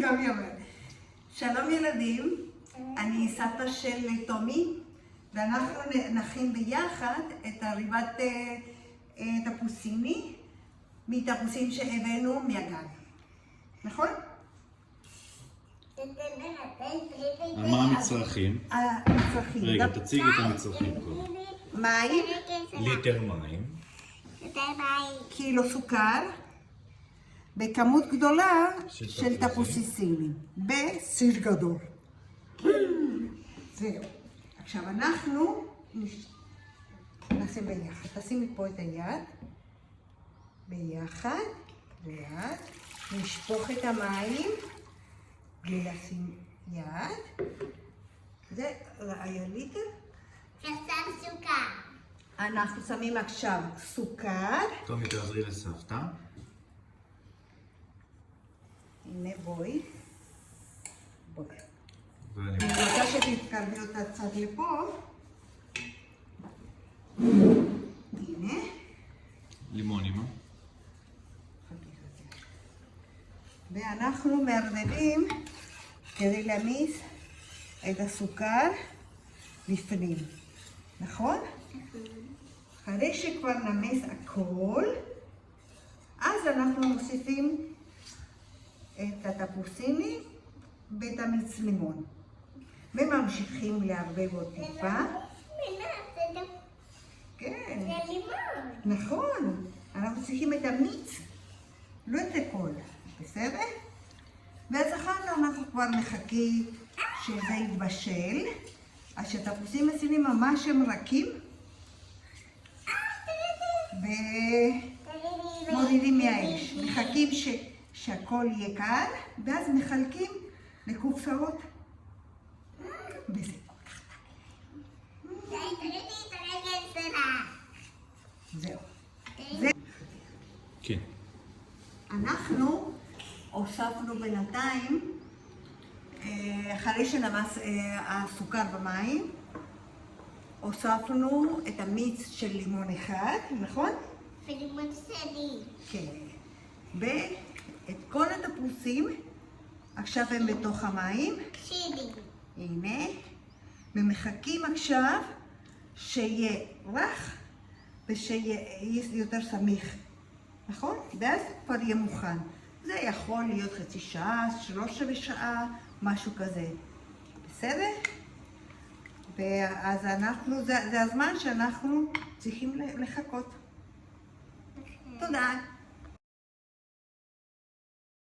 גם היא אומרת. שלום ילדים, אני סבתא של תומי, ואנחנו נכין ביחד את הריבת תפוסיני, מתפוסים שהבאנו מהגן. נכון? מה המצרכים? המצרכים. רגע, תציגי את המצרכים פה. מים, ליטר מים. קילו סוכר, בכמות גדולה של תפוסיסינים, בסיר גדול. זהו. עכשיו אנחנו נעשה ביחד. תשימי פה את היד, ביחד, ויד, נשפוך את המים, בלי לשים יד. זה היה ליטר. עכשיו סוכר. אנחנו שמים עכשיו סוכר. תומי, תעזרי לסבתא. הנה בואי. ואני... אני רוצה שתתקרבי אותה קצת לפה. הנה. לימון, אמא. ואנחנו מערבבים כדי להמיס את הסוכר בפנים, נכון? אחרי שכבר נמיס הכל, אז אנחנו מוסיפים את התפוסיני ואת המיץ לימון. וממשיכים לערבב עוד טיפה. כן. זה לימון. נכון. אנחנו צריכים את המיץ, לא את הכל. בסדר? ואז אחר כך אנחנו כבר מחכים שזה יתבשל. אז שהתפוסים הסינים ממש הם רכים. ומורידים מהאש. מחכים שהכל יהיה קר, ואז מחלקים לקופסאות. וזה כל כך זהו. כן. אנחנו הוספנו בינתיים, אחרי שנמס הסוכר במים, הוספנו את המיץ של לימון אחד, נכון? ולימון שלי. כן. ואת כל התפוסים, עכשיו הם בתוך המים. שלי. הנה. ומחכים עכשיו שיהיה רך ושיהיה יותר סמיך. נכון? ואז כבר יהיה מוכן. זה יכול להיות חצי שעה, 3 שעה, משהו כזה. בסדר? ואז זה הזמן שאנחנו צריכים לחכות. תודה.